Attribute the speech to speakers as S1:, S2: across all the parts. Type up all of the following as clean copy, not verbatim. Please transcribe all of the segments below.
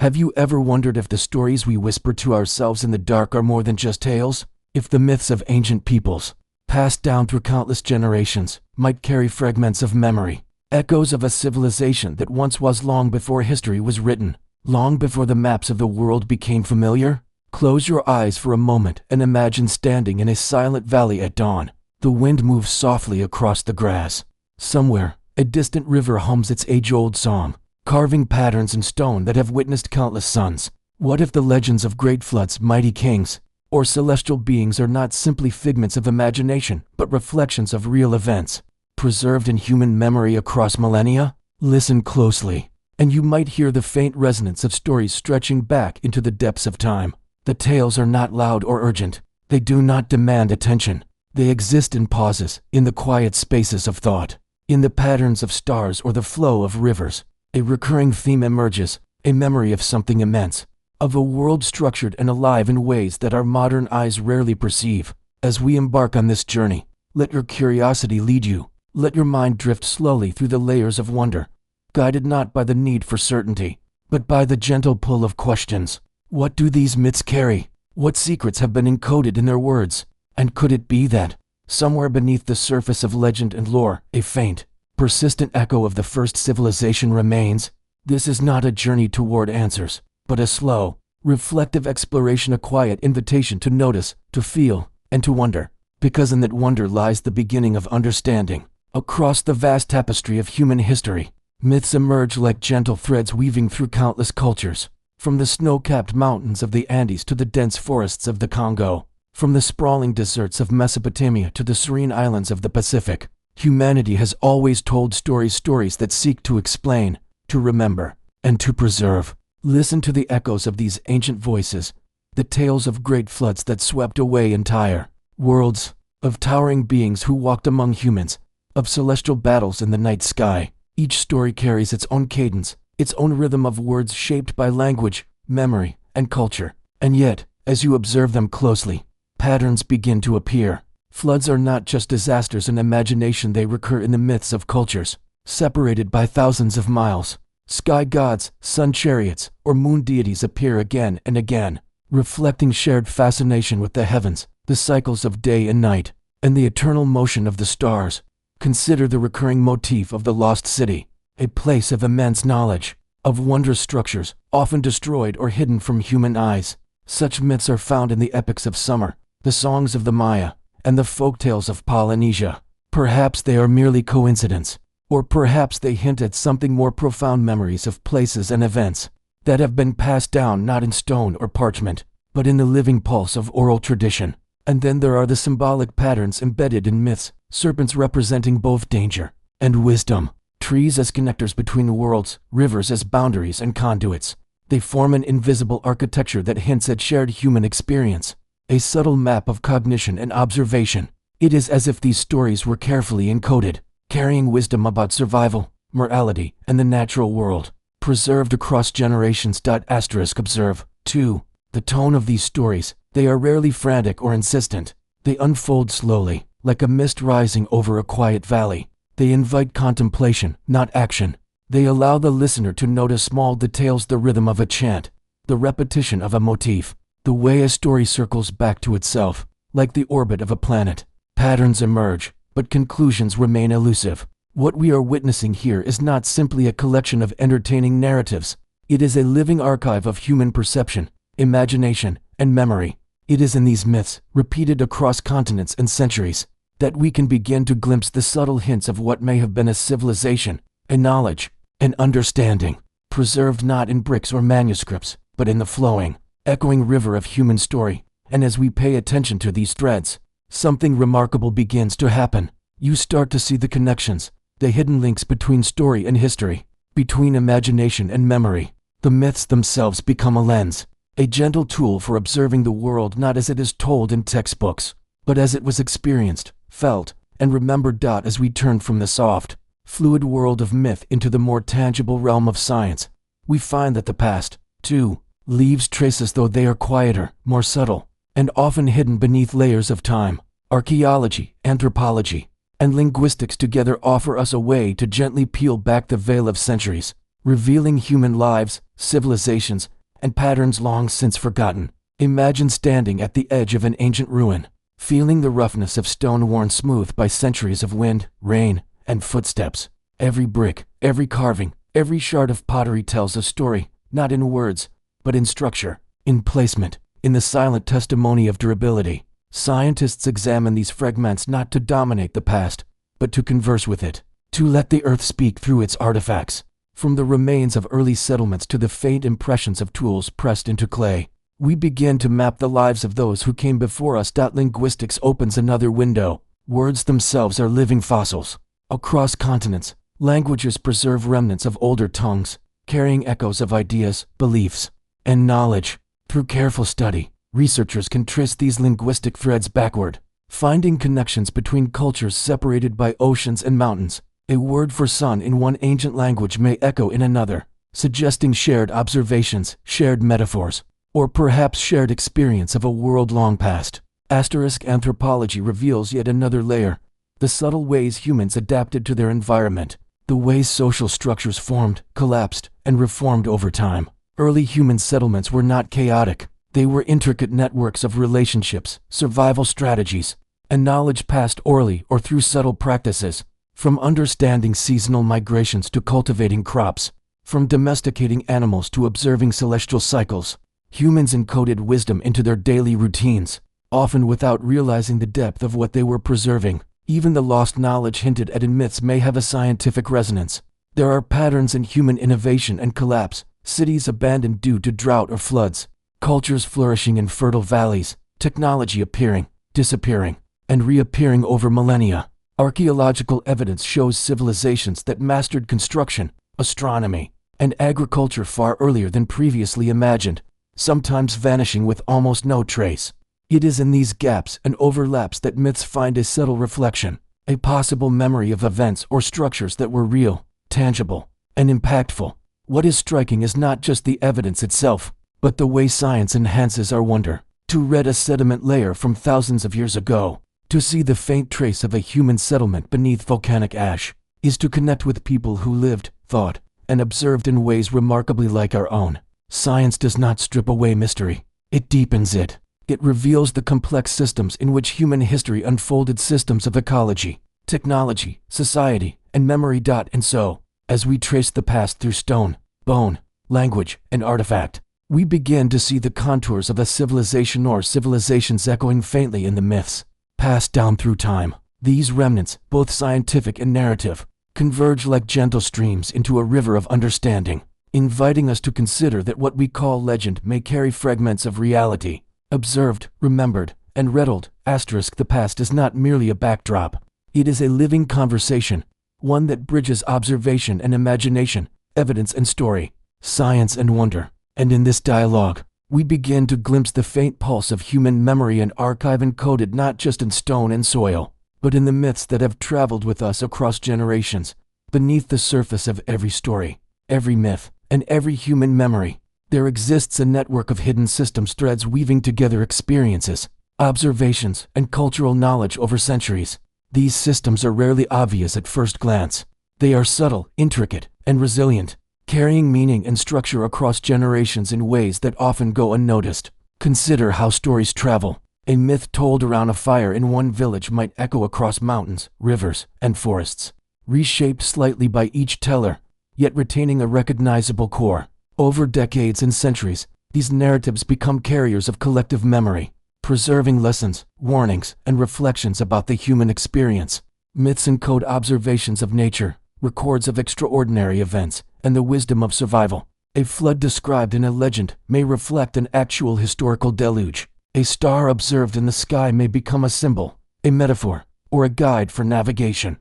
S1: Have you ever wondered if the stories we whisper to ourselves in the dark are more than just tales? If the myths of ancient peoples, passed down through countless generations, might carry fragments of memory, echoes of a civilization that once was long before history was written, long before the maps of the world became familiar? Close your eyes for a moment and imagine standing in a silent valley at dawn. The wind moves softly across the grass. Somewhere, a distant river hums its age-old song, carving patterns in stone that have witnessed countless suns. What if the legends of great floods, mighty kings, or celestial beings are not simply figments of imagination, but reflections of real events, preserved in human memory across millennia? Listen closely, and you might hear the faint resonance of stories stretching back into the depths of time. The tales are not loud or urgent. They do not demand attention. They exist in pauses, in the quiet spaces of thought, in the patterns of stars or the flow of rivers. A recurring theme emerges, a memory of something immense, of a world structured and alive in ways that our modern eyes rarely perceive. As we embark on this journey, let your curiosity lead you. Let your mind drift slowly through the layers of wonder, guided not by the need for certainty, but by the gentle pull of questions. What do these myths carry? What secrets have been encoded in their words? And could it be that, somewhere beneath the surface of legend and lore, a faint, persistent echo of the first civilization remains? This is not a journey toward answers, but a slow, reflective exploration, a quiet invitation to notice, to feel, and to wonder. Because in that wonder lies the beginning of understanding. Across the vast tapestry of human history, myths emerge like gentle threads weaving through countless cultures. From the snow-capped mountains of the Andes to the dense forests of the Congo, from the sprawling deserts of Mesopotamia to the serene islands of the Pacific, humanity has always told stories that seek to explain, to remember, and to preserve. Listen to the echoes of these ancient voices, the tales of great floods that swept away entire worlds, of towering beings who walked among humans, of celestial battles in the night sky. Each story carries its own cadence, its own rhythm of words shaped by language, memory, and culture. And yet, as you observe them closely, patterns begin to appear. Floods are not just disasters in imagination, they recur in the myths of cultures, separated by thousands of miles. Sky gods, sun chariots, or moon deities appear again and again, reflecting shared fascination with the heavens, the cycles of day and night, and the eternal motion of the stars. Consider the recurring motif of the lost city, a place of immense knowledge, of wondrous structures, often destroyed or hidden from human eyes. Such myths are found in the epics of summer, the songs of the Maya, and the folktales of Polynesia. Perhaps they are merely coincidence, or perhaps they hint at something more profound, memories of places and events that have been passed down not in stone or parchment, but in the living pulse of oral tradition. And then there are the symbolic patterns embedded in myths, serpents representing both danger and wisdom, trees as connectors between worlds, rivers as boundaries and conduits. They form an invisible architecture that hints at shared human experience, a subtle map of cognition and observation. It is as if these stories were carefully encoded, carrying wisdom about survival, morality, and the natural world, preserved across generations. Observe, too, the tone of these stories. They are rarely frantic or insistent. They unfold slowly, like a mist rising over a quiet valley. They invite contemplation, not action. They allow the listener to notice small details, the rhythm of a chant, the repetition of a motif, the way a story circles back to itself, like the orbit of a planet. Patterns emerge, but conclusions remain elusive. What we are witnessing here is not simply a collection of entertaining narratives. It is a living archive of human perception, imagination, and memory. It is in these myths, repeated across continents and centuries, that we can begin to glimpse the subtle hints of what may have been a civilization, a knowledge, an understanding, preserved not in bricks or manuscripts, but in the flowing, echoing river of human story. And as we pay attention to these threads, something remarkable begins to happen. You start to see the connections, the hidden links between story and history, between imagination and memory. The myths themselves become a lens, a gentle tool for observing the world not as it is told in textbooks, but as it was experienced, felt, and remembered. As we turn from the soft, fluid world of myth into the more tangible realm of science, we find that the past, too, leaves traces, though they are quieter, more subtle, and often hidden beneath layers of time. Archaeology, anthropology, and linguistics together offer us a way to gently peel back the veil of centuries, revealing human lives, civilizations, and patterns long since forgotten. Imagine standing at the edge of an ancient ruin, feeling the roughness of stone worn smooth by centuries of wind, rain, and footsteps. Every brick, every carving, every shard of pottery tells a story, not in words, but in structure, in placement, in the silent testimony of durability. Scientists examine these fragments not to dominate the past, but to converse with it, to let the earth speak through its artifacts. From the remains of early settlements to the faint impressions of tools pressed into clay, we begin to map the lives of those who came before us. Linguistics opens another window. Words themselves are living fossils. Across continents, languages preserve remnants of older tongues, carrying echoes of ideas, beliefs, and knowledge. Through careful study, researchers can trace these linguistic threads backward, finding connections between cultures separated by oceans and mountains. A word for sun in one ancient language may echo in another, suggesting shared observations, shared metaphors, or perhaps shared experience of a world long past. Anthropology reveals yet another layer: the subtle ways humans adapted to their environment, the ways social structures formed, collapsed, and reformed over time. Early human settlements were not chaotic. They were intricate networks of relationships, survival strategies, and knowledge passed orally or through subtle practices. From understanding seasonal migrations to cultivating crops, from domesticating animals to observing celestial cycles, humans encoded wisdom into their daily routines, often without realizing the depth of what they were preserving. Even the lost knowledge hinted at in myths may have a scientific resonance. There are patterns in human innovation and collapse, cities abandoned due to drought or floods, cultures flourishing in fertile valleys, technology appearing, disappearing, and reappearing over millennia. Archaeological evidence shows civilizations that mastered construction, astronomy, and agriculture far earlier than previously imagined, sometimes vanishing with almost no trace. It is in these gaps and overlaps that myths find a subtle reflection, a possible memory of events or structures that were real, tangible, and impactful. What is striking is not just the evidence itself, but the way science enhances our wonder. To read a sediment layer from thousands of years ago, to see the faint trace of a human settlement beneath volcanic ash, is to connect with people who lived, thought, and observed in ways remarkably like our own. Science does not strip away mystery, it deepens it. It reveals the complex systems in which human history unfolded, systems of ecology, technology, society, and memory. And so, as we trace the past through stone, bone, language, and artifact, we begin to see the contours of a civilization or civilizations echoing faintly in the myths passed down through time. These remnants, both scientific and narrative, converge like gentle streams into a river of understanding, inviting us to consider that what we call legend may carry fragments of reality, observed, remembered, and riddled. The past is not merely a backdrop. It is a living conversation, one that bridges observation and imagination, evidence and story, science and wonder. And in this dialogue, we begin to glimpse the faint pulse of human memory and archive, encoded not just in stone and soil, but in the myths that have traveled with us across generations. Beneath the surface of every story, every myth, and every human memory, there exists a network of hidden systems, threads weaving together experiences, observations, and cultural knowledge over centuries. These systems are rarely obvious at first glance. They are subtle, intricate, and resilient, carrying meaning and structure across generations in ways that often go unnoticed. Consider how stories travel. A myth told around a fire in one village might echo across mountains, rivers, and forests, reshaped slightly by each teller, yet retaining a recognizable core. Over decades and centuries, these narratives become carriers of collective memory, preserving lessons, warnings, and reflections about the human experience. Myths encode observations of nature, records of extraordinary events, and the wisdom of survival. A flood described in a legend may reflect an actual historical deluge. A star observed in the sky may become a symbol, a metaphor, or a guide for navigation.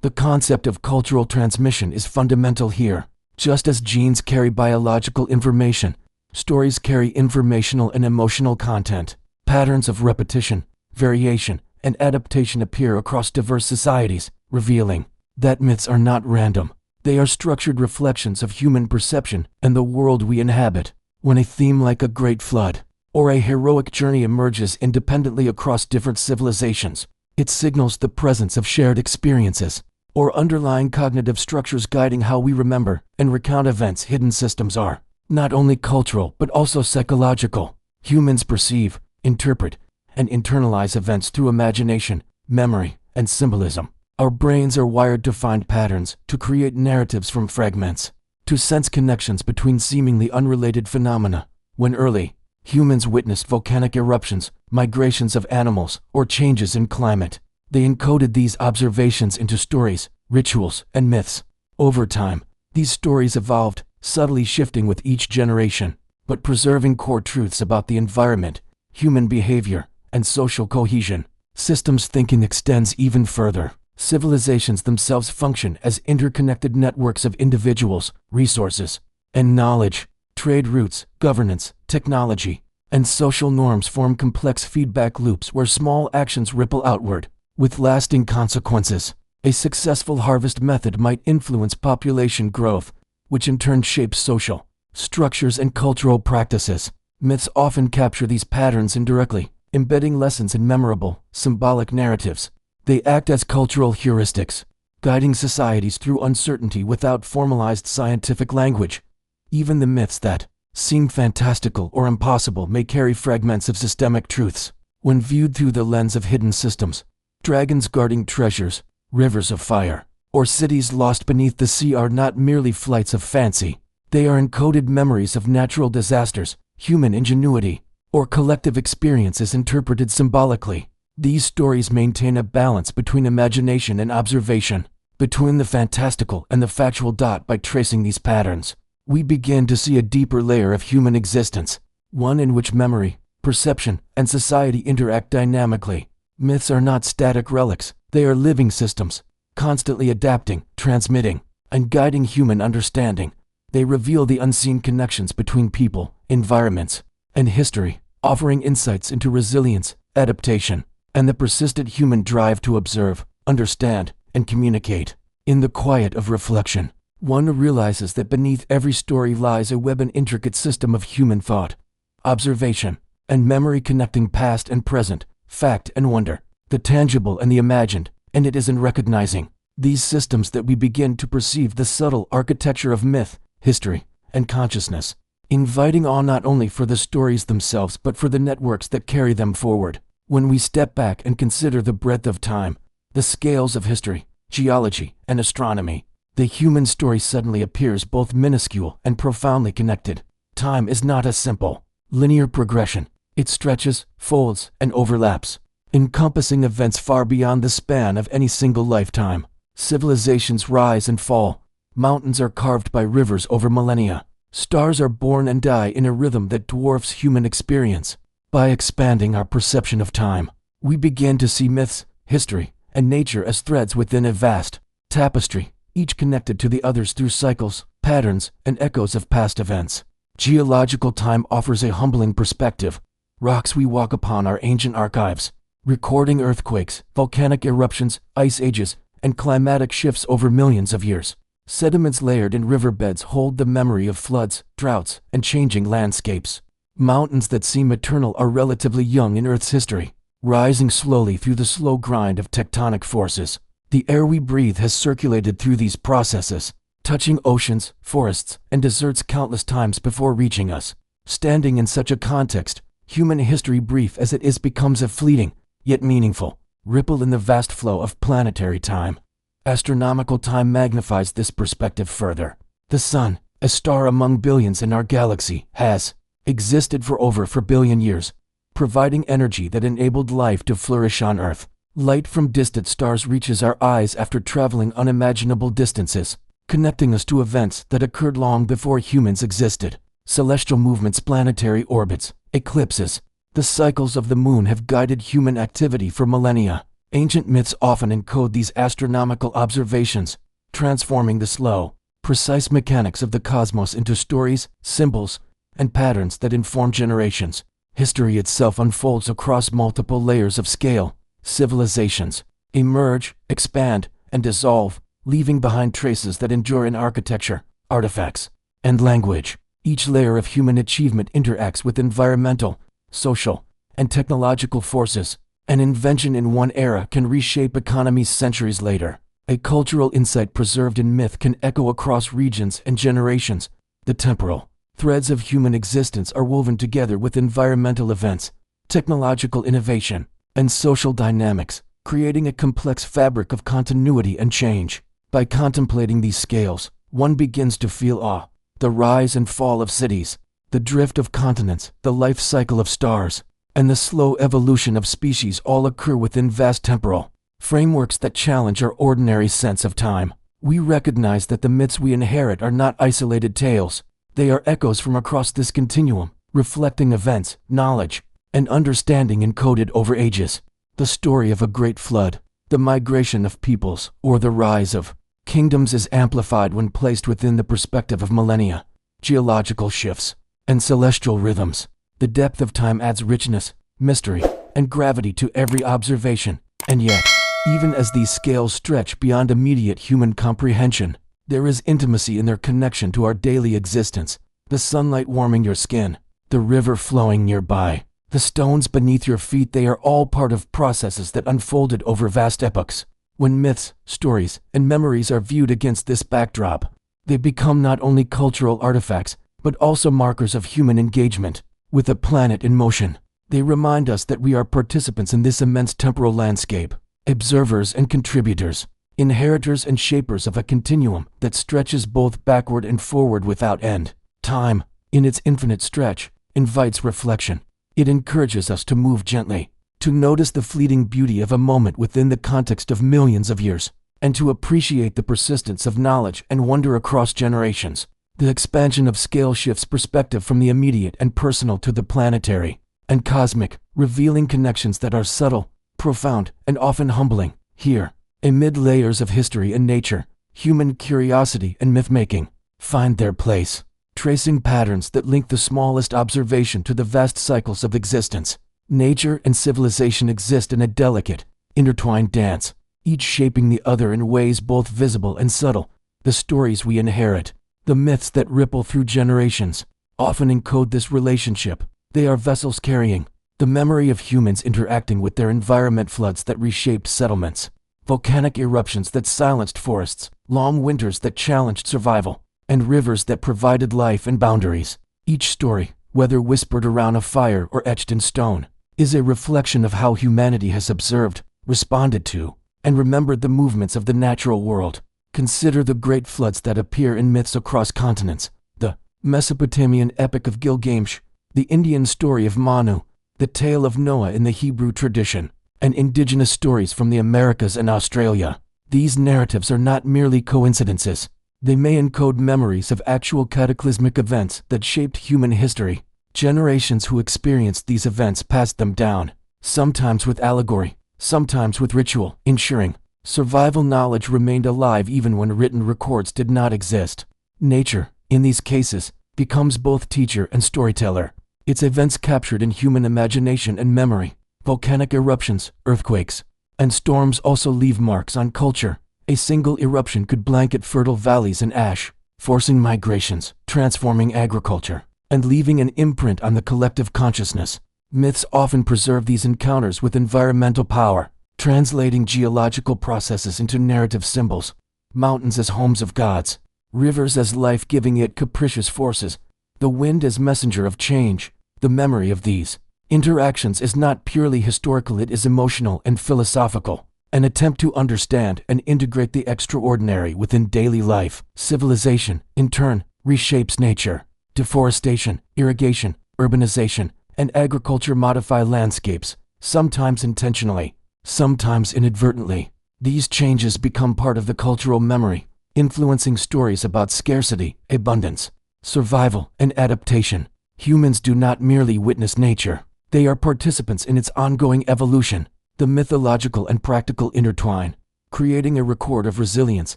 S1: The concept of cultural transmission is fundamental here. Just as genes carry biological information, stories carry informational and emotional content. Patterns of repetition, variation, and adaptation appear across diverse societies, revealing that myths are not random. They are structured reflections of human perception and the world we inhabit. When a theme like a great flood or a heroic journey emerges independently across different civilizations, it signals the presence of shared experiences, or underlying cognitive structures guiding how we remember and recount events. Hidden systems are not only cultural but also psychological. Humans perceive, interpret, and internalize events through imagination, memory, and symbolism. Our brains are wired to find patterns, to create narratives from fragments, to sense connections between seemingly unrelated phenomena. When early humans witnessed volcanic eruptions, migrations of animals, or changes in climate, they encoded these observations into stories, rituals, and myths. Over time, these stories evolved, subtly shifting with each generation, but preserving core truths about the environment, human behavior, and social cohesion. Systems thinking extends even further. Civilizations themselves function as interconnected networks of individuals, resources, and knowledge. Trade routes, governance, technology, and social norms form complex feedback loops where small actions ripple outward, with lasting consequences. A successful harvest method might influence population growth, which in turn shapes social structures and cultural practices. Myths often capture these patterns indirectly, embedding lessons in memorable, symbolic narratives. They act as cultural heuristics, guiding societies through uncertainty without formalized scientific language. Even the myths that seem fantastical or impossible may carry fragments of systemic truths. When viewed through the lens of hidden systems, dragons guarding treasures, rivers of fire, or cities lost beneath the sea are not merely flights of fancy. They are encoded memories of natural disasters, human ingenuity, or collective experiences interpreted symbolically. These stories maintain a balance between imagination and observation, between the fantastical and the factual. By tracing these patterns, we begin to see a deeper layer of human existence, one in which memory, perception, and society interact dynamically. Myths are not static relics, they are living systems, constantly adapting, transmitting, and guiding human understanding. They reveal the unseen connections between people, environments, and history, offering insights into resilience, adaptation, and the persistent human drive to observe, understand, and communicate. In the quiet of reflection, one realizes that beneath every story lies a web and intricate system of human thought, observation, and memory connecting past and present, fact and wonder, the tangible and the imagined, and it is in recognizing these systems that we begin to perceive the subtle architecture of myth, history, and consciousness, inviting awe not only for the stories themselves but for the networks that carry them forward. When we step back and consider the breadth of time, the scales of history, geology, and astronomy, the human story suddenly appears both minuscule and profoundly connected. Time is not a simple, linear progression. It stretches, folds, and overlaps, encompassing events far beyond the span of any single lifetime. Civilizations rise and fall. Mountains are carved by rivers over millennia. Stars are born and die in a rhythm that dwarfs human experience. By expanding our perception of time, we begin to see myths, history, and nature as threads within a vast tapestry, each connected to the others through cycles, patterns, and echoes of past events. Geological time offers a humbling perspective. Rocks we walk upon are ancient archives, recording earthquakes, volcanic eruptions, ice ages, and climatic shifts over millions of years. Sediments layered in riverbeds hold the memory of floods, droughts, and changing landscapes. Mountains that seem eternal are relatively young in Earth's history, rising slowly through the slow grind of tectonic forces. The air we breathe has circulated through these processes, touching oceans, forests, and deserts countless times before reaching us. Standing in such a context, human history, brief as it is, becomes a fleeting, yet meaningful, ripple in the vast flow of planetary time. Astronomical time magnifies this perspective further. The Sun, a star among billions in our galaxy, has existed for over 4 billion years, providing energy that enabled life to flourish on Earth. Light from distant stars reaches our eyes after traveling unimaginable distances, connecting us to events that occurred long before humans existed. Celestial movements, planetary orbits, eclipses, the cycles of the moon have guided human activity for millennia. Ancient myths often encode these astronomical observations, transforming the slow, precise mechanics of the cosmos into stories, symbols, and patterns that inform generations. History itself unfolds across multiple layers of scale. Civilizations emerge, expand, and dissolve, leaving behind traces that endure in architecture, artifacts, and language. Each layer of human achievement interacts with environmental, social, and technological forces. An invention in one era can reshape economies centuries later. A cultural insight preserved in myth can echo across regions and generations. The temporal threads of human existence are woven together with environmental events, technological innovation, and social dynamics, creating a complex fabric of continuity and change. By contemplating these scales, one begins to feel awe. The rise and fall of cities, the drift of continents, the life cycle of stars, and the slow evolution of species all occur within vast temporal frameworks that challenge our ordinary sense of time. We recognize that the myths we inherit are not isolated tales. They are echoes from across this continuum, reflecting events, knowledge, and understanding encoded over ages. The story of a great flood, the migration of peoples, or the rise of kingdoms is amplified when placed within the perspective of millennia, geological shifts, and celestial rhythms. The depth of time adds richness, mystery, and gravity to every observation. And yet, even as these scales stretch beyond immediate human comprehension, there is intimacy in their connection to our daily existence. The sunlight warming your skin, the river flowing nearby, the stones beneath your feet, they are all part of processes that unfolded over vast epochs. When myths, stories, and memories are viewed against this backdrop, they become not only cultural artifacts, but also markers of human engagement with a planet in motion. They remind us that we are participants in this immense temporal landscape, observers and contributors, inheritors and shapers of a continuum that stretches both backward and forward without end. Time, in its infinite stretch, invites reflection. It encourages us to move gently, to notice the fleeting beauty of a moment within the context of millions of years, and to appreciate the persistence of knowledge and wonder across generations. The expansion of scale shifts perspective from the immediate and personal to the planetary and cosmic, revealing connections that are subtle, profound, and often humbling. Here, amid layers of history and nature, human curiosity and myth-making find their place, tracing patterns that link the smallest observation to the vast cycles of existence. Nature and civilization exist in a delicate, intertwined dance, each shaping the other in ways both visible and subtle. The stories we inherit, the myths that ripple through generations, often encode this relationship. They are vessels carrying the memory of humans interacting with their environment, floods that reshaped settlements, volcanic eruptions that silenced forests, long winters that challenged survival, and rivers that provided life and boundaries. Each story, whether whispered around a fire or etched in stone, is a reflection of how humanity has observed, responded to, and remembered the movements of the natural world. Consider the great floods that appear in myths across continents, the Mesopotamian epic of Gilgamesh, the Indian story of Manu, the tale of Noah in the Hebrew tradition, and indigenous stories from the Americas and Australia. These narratives are not merely coincidences. They may encode memories of actual cataclysmic events that shaped human history. Generations who experienced these events passed them down, sometimes with allegory, sometimes with ritual, ensuring survival knowledge remained alive even when written records did not exist. Nature, in these cases, becomes both teacher and storyteller. Its events captured in human imagination and memory. Volcanic eruptions, earthquakes, and storms also leave marks on culture. A single eruption could blanket fertile valleys in ash, forcing migrations, transforming agriculture, and leaving an imprint on the collective consciousness. Myths often preserve these encounters with environmental power, translating geological processes into narrative symbols. Mountains as homes of gods, rivers as life-giving yet capricious forces, the wind as messenger of change. The memory of these interactions is not purely historical, it is emotional and philosophical, an attempt to understand and integrate the extraordinary within daily life. Civilization, in turn, reshapes nature. Deforestation, irrigation, urbanization, and agriculture modify landscapes, sometimes intentionally, sometimes inadvertently. These changes become part of the cultural memory, influencing stories about scarcity, abundance, survival, and adaptation. Humans do not merely witness nature, they are participants in its ongoing evolution. The mythological and practical intertwine, creating a record of resilience,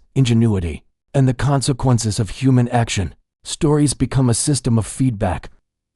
S1: ingenuity, and the consequences of human action. Stories become a system of feedback.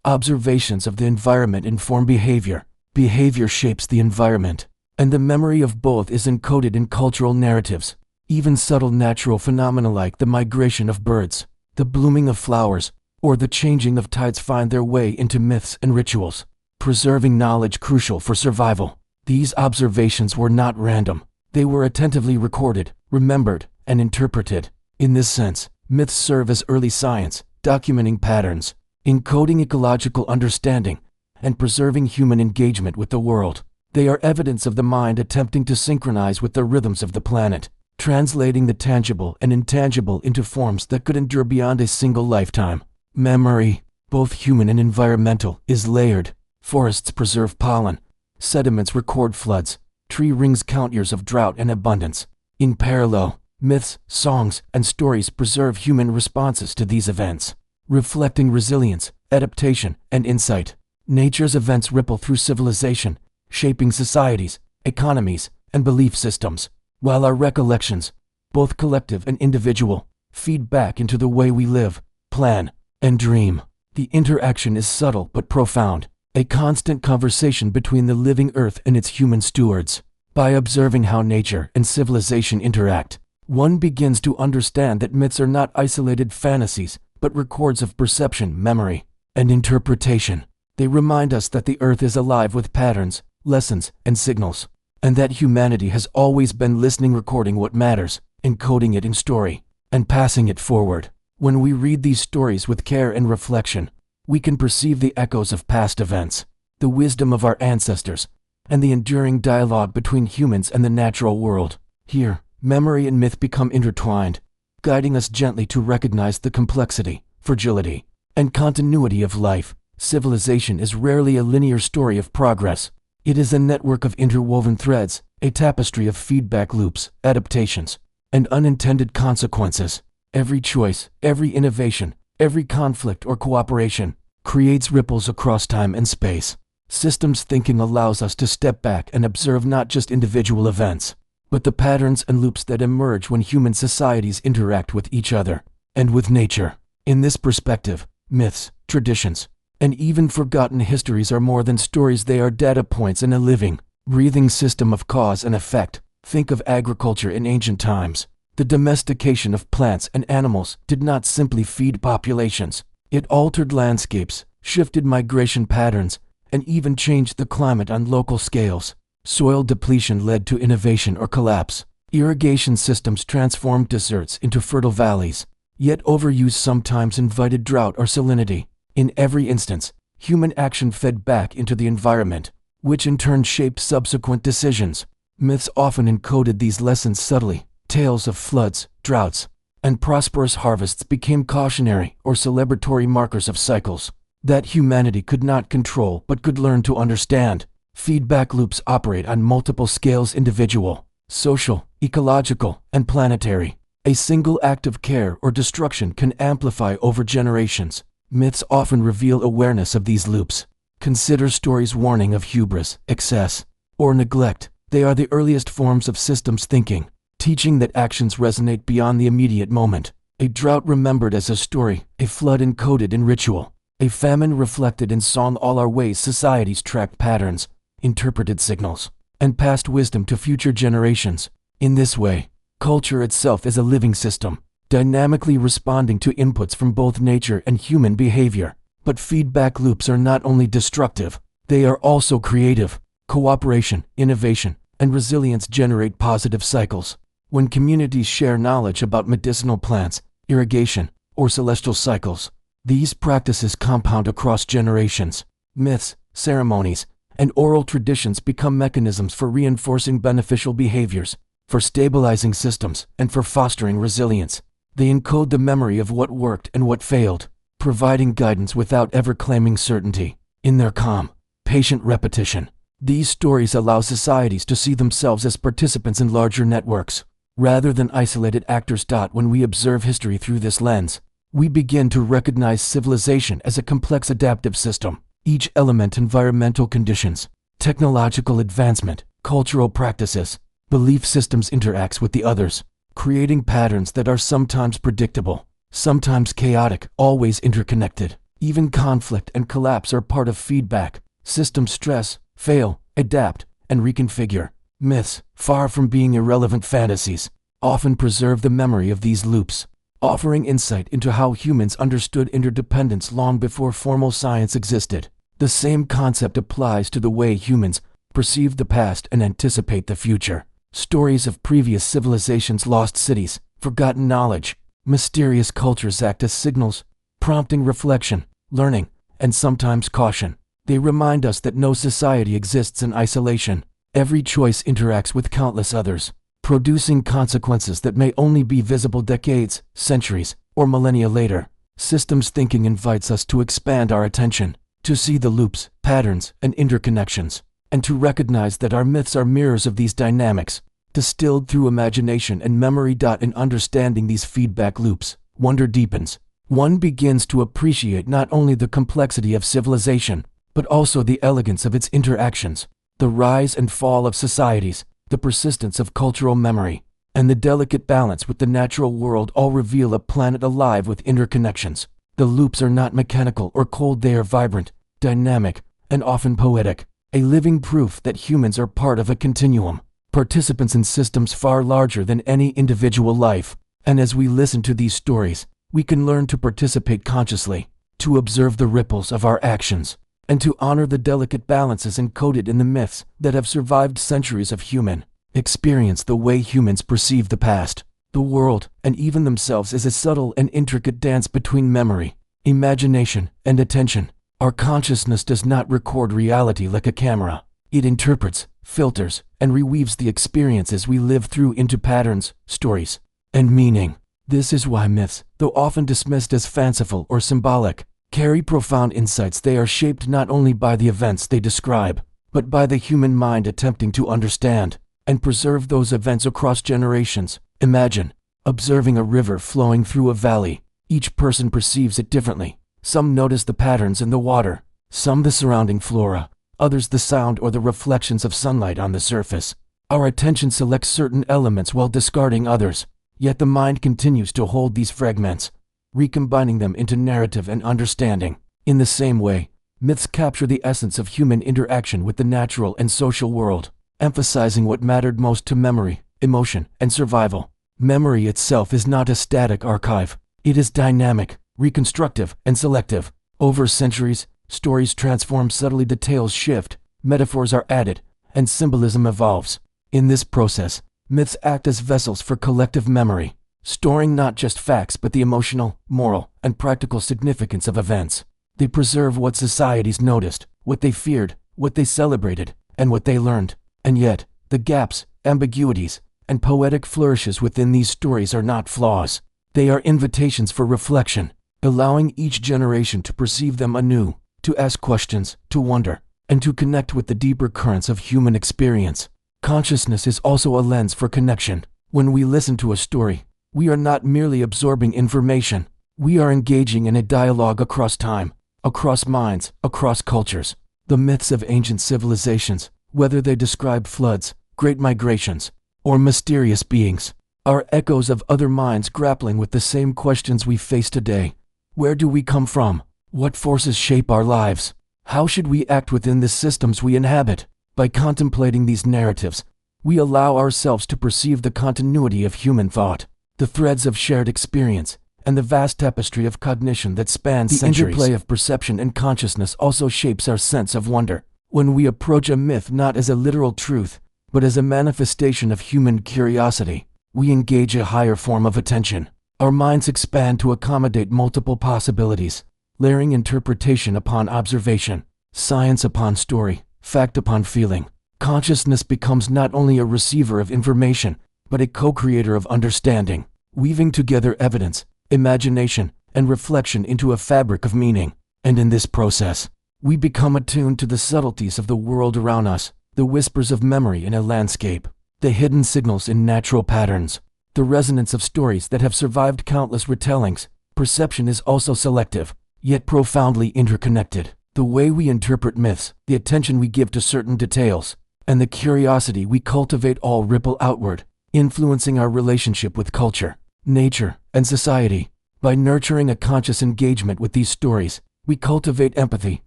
S1: Observations of the environment inform behavior. Behavior shapes the environment, and the memory of both is encoded in cultural narratives. Even subtle natural phenomena like the migration of birds, the blooming of flowers, or the changing of tides find their way into myths and rituals, preserving knowledge crucial for survival. These observations were not random. They were attentively recorded, remembered, and interpreted. In this sense, myths serve as early science, documenting patterns, encoding ecological understanding, and preserving human engagement with the world. They are evidence of the mind attempting to synchronize with the rhythms of the planet, translating the tangible and intangible into forms that could endure beyond a single lifetime. Memory, both human and environmental, is layered. Forests preserve pollen, sediments record floods, tree rings count years of drought and abundance. In parallel, myths, songs, and stories preserve human responses to these events, reflecting resilience, adaptation, and insight. Nature's events ripple through civilization, shaping societies, economies, and belief systems, while our recollections, both collective and individual, feed back into the way we live, plan, and dream. The interaction is subtle but profound, a constant conversation between the living earth and its human stewards. By observing how nature and civilization interact, one begins to understand that myths are not isolated fantasies, but records of perception, memory, and interpretation. They remind us that the earth is alive with patterns, lessons, and signals, and that humanity has always been listening, recording what matters, encoding it in story, and passing it forward. When we read these stories with care and reflection, we can perceive the echoes of past events, the wisdom of our ancestors, and the enduring dialogue between humans and the natural world. Here, memory and myth become intertwined, guiding us gently to recognize the complexity, fragility, and continuity of life. Civilization is rarely a linear story of progress. It is a network of interwoven threads, a tapestry of feedback loops, adaptations, and unintended consequences. Every choice, every innovation, every conflict or cooperation creates ripples across time and space. Systems thinking allows us to step back and observe not just individual events, but the patterns and loops that emerge when human societies interact with each other and with nature. In this perspective, myths, traditions, and even forgotten histories are more than stories. They are data points in a living, breathing system of cause and effect. Think of agriculture in ancient times. The domestication of plants and animals did not simply feed populations. It altered landscapes, shifted migration patterns, and even changed the climate on local scales. Soil depletion led to innovation or collapse. Irrigation systems transformed deserts into fertile valleys, yet overuse sometimes invited drought or salinity. In every instance, human action fed back into the environment, which in turn shaped subsequent decisions. Myths often encoded these lessons subtly. Tales of floods, droughts, and prosperous harvests became cautionary or celebratory markers of cycles that humanity could not control but could learn to understand. Feedback loops operate on multiple scales: individual, social, ecological, and planetary. A single act of care or destruction can amplify over generations. Myths often reveal awareness of these loops. Consider stories warning of hubris, excess, or neglect. They are the earliest forms of systems thinking, teaching that actions resonate beyond the immediate moment. A drought remembered as a story, a flood encoded in ritual, a famine reflected in song. All our ways societies track patterns, interpreted signals, and passed wisdom to future generations. In this way, culture itself is a living system, dynamically responding to inputs from both nature and human behavior. But feedback loops are not only destructive, they are also creative. Cooperation, innovation, and resilience generate positive cycles. When communities share knowledge about medicinal plants, irrigation, or celestial cycles, these practices compound across generations. Myths, ceremonies, and oral traditions become mechanisms for reinforcing beneficial behaviors, for stabilizing systems, and for fostering resilience. They encode the memory of what worked and what failed, providing guidance without ever claiming certainty. In their calm, patient repetition, these stories allow societies to see themselves as participants in larger networks, rather than isolated actors. When we observe history through this lens, we begin to recognize civilization as a complex adaptive system. Each element, environmental conditions, technological advancement, cultural practices, belief systems, interacts with the others, creating patterns that are sometimes predictable, sometimes chaotic, always interconnected. Even conflict and collapse are part of feedback. Systems stress, fail, adapt, and reconfigure. Myths, far from being irrelevant fantasies, often preserve the memory of these loops, offering insight into how humans understood interdependence long before formal science existed. The same concept applies to the way humans perceive the past and anticipate the future. Stories of previous civilizations, lost cities, forgotten knowledge, mysterious cultures act as signals, prompting reflection, learning, and sometimes caution. They remind us that no society exists in isolation. Every choice interacts with countless others, producing consequences that may only be visible decades, centuries, or millennia later. Systems thinking invites us to expand our attention, to see the loops, patterns, and interconnections, and to recognize that our myths are mirrors of these dynamics, distilled through imagination and memory. In understanding these feedback loops, wonder deepens. One begins to appreciate not only the complexity of civilization, but also the elegance of its interactions, the rise and fall of societies, the persistence of cultural memory, and the delicate balance with the natural world all reveal a planet alive with interconnections. The loops are not mechanical or cold, they are vibrant, dynamic, and often poetic, a living proof that humans are part of a continuum, participants in systems far larger than any individual life. And as we listen to these stories, we can learn to participate consciously, to observe the ripples of our actions, and to honor the delicate balances encoded in the myths that have survived centuries of human experience. The way humans perceive the past, the world, and even themselves is a subtle and intricate dance between memory, imagination, and attention. Our consciousness does not record reality like a camera. It interprets, filters, and reweaves the experiences we live through into patterns, stories, and meaning. This is why myths, though often dismissed as fanciful or symbolic, carry profound insights. They are shaped not only by the events they describe, but by the human mind attempting to understand and preserve those events across generations. Imagine observing a river flowing through a valley. Each person perceives it differently. Some notice the patterns in the water, some the surrounding flora, others the sound or the reflections of sunlight on the surface. Our attention selects certain elements while discarding others, yet the mind continues to hold these fragments, recombining them into narrative and understanding. In the same way, myths capture the essence of human interaction with the natural and social world, emphasizing what mattered most to memory, emotion, and survival. Memory itself is not a static archive. It is dynamic, reconstructive, and selective. Over centuries, stories transform subtly, details shift, metaphors are added, and symbolism evolves. In this process, myths act as vessels for collective memory, storing not just facts but the emotional, moral, and practical significance of events. They preserve what societies noticed, what they feared, what they celebrated, and what they learned. And yet, the gaps, ambiguities, and poetic flourishes within these stories are not flaws. They are invitations for reflection, allowing each generation to perceive them anew, to ask questions, to wonder, and to connect with the deeper currents of human experience. Consciousness is also a lens for connection. When we listen to a story, we are not merely absorbing information. We are engaging in a dialogue across time, across minds, across cultures. The myths of ancient civilizations, whether they describe floods, great migrations, or mysterious beings, are echoes of other minds grappling with the same questions we face today. Where do we come from? What forces shape our lives? How should we act within the systems we inhabit? By contemplating these narratives, we allow ourselves to perceive the continuity of human thought, the threads of shared experience, and the vast tapestry of cognition that spans centuries. The interplay of perception and consciousness also shapes our sense of wonder. When we approach a myth not as a literal truth, but as a manifestation of human curiosity, we engage a higher form of attention. Our minds expand to accommodate multiple possibilities, layering interpretation upon observation, science upon story, fact upon feeling. Consciousness becomes not only a receiver of information, but a co-creator of understanding, weaving together evidence, imagination, and reflection into a fabric of meaning. And in this process, we become attuned to the subtleties of the world around us, the whispers of memory in a landscape, the hidden signals in natural patterns, the resonance of stories that have survived countless retellings. Perception is also selective, yet profoundly interconnected. The way we interpret myths, the attention we give to certain details, and the curiosity we cultivate all ripple outward, influencing our relationship with culture, nature, and society. By nurturing a conscious engagement with these stories, we cultivate empathy,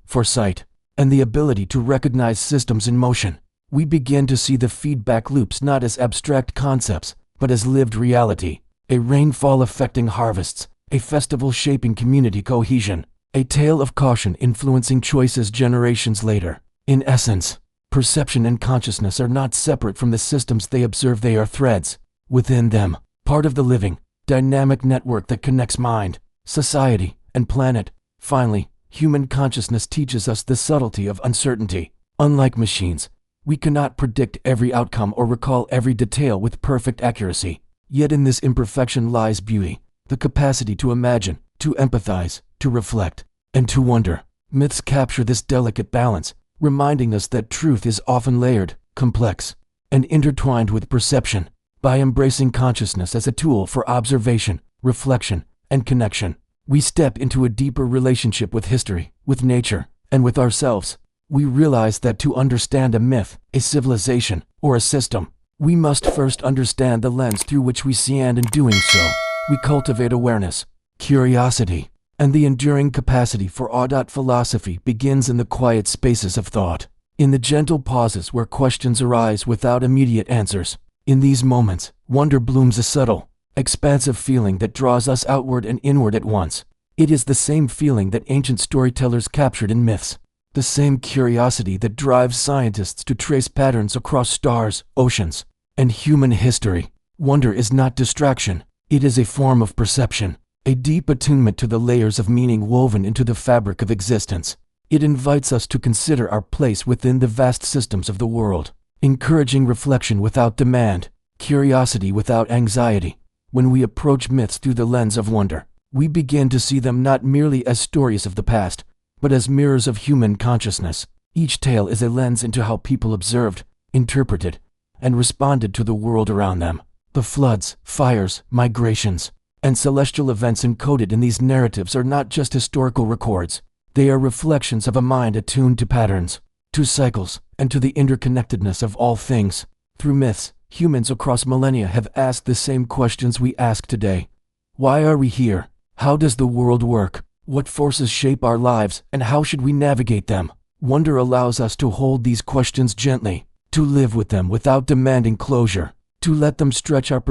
S1: foresight, and the ability to recognize systems in motion. We begin to see the feedback loops not as abstract concepts, but as lived reality, a rainfall affecting harvests, a festival shaping community cohesion, a tale of caution influencing choices generations later. In essence, Perception and consciousness are not separate from the systems they observe, they are threads within them, part of the living, dynamic network that connects mind, society, and planet. Finally, human consciousness teaches us the subtlety of uncertainty. Unlike machines, we cannot predict every outcome or recall every detail with perfect accuracy. Yet in this imperfection lies beauty, the capacity to imagine, to empathize, to reflect, and to wonder. Myths capture this delicate balance, reminding us that truth is often layered, complex, and intertwined with perception. By embracing consciousness as a tool for observation, reflection, and connection, we step into a deeper relationship with history, with nature, and with ourselves. We realize that to understand a myth, a civilization, or a system, we must first understand the lens through which we see, and in doing so, we cultivate awareness, curiosity, and the enduring capacity for awe. Philosophy begins in the quiet spaces of thought, in the gentle pauses where questions arise without immediate answers. In these moments, wonder blooms, a subtle, expansive feeling that draws us outward and inward at once. It is the same feeling that ancient storytellers captured in myths, the same curiosity that drives scientists to trace patterns across stars, oceans, and human history. Wonder is not distraction, it is a form of perception, a deep attunement to the layers of meaning woven into the fabric of existence. It invites us to consider our place within the vast systems of the world, encouraging reflection without demand, curiosity without anxiety. When we approach myths through the lens of wonder, we begin to see them not merely as stories of the past, but as mirrors of human consciousness. Each tale is a lens into how people observed, interpreted, and responded to the world around them. The floods, fires, migrations, and celestial events encoded in these narratives are not just historical records. They are reflections of a mind attuned to patterns, to cycles, and to the interconnectedness of all things. Through myths, humans across millennia have asked the same questions we ask today. Why are we here? How does the world work? What forces shape our lives, and how should we navigate them? Wonder allows us to hold these questions gently, to live with them without demanding closure, to let them stretch our perspective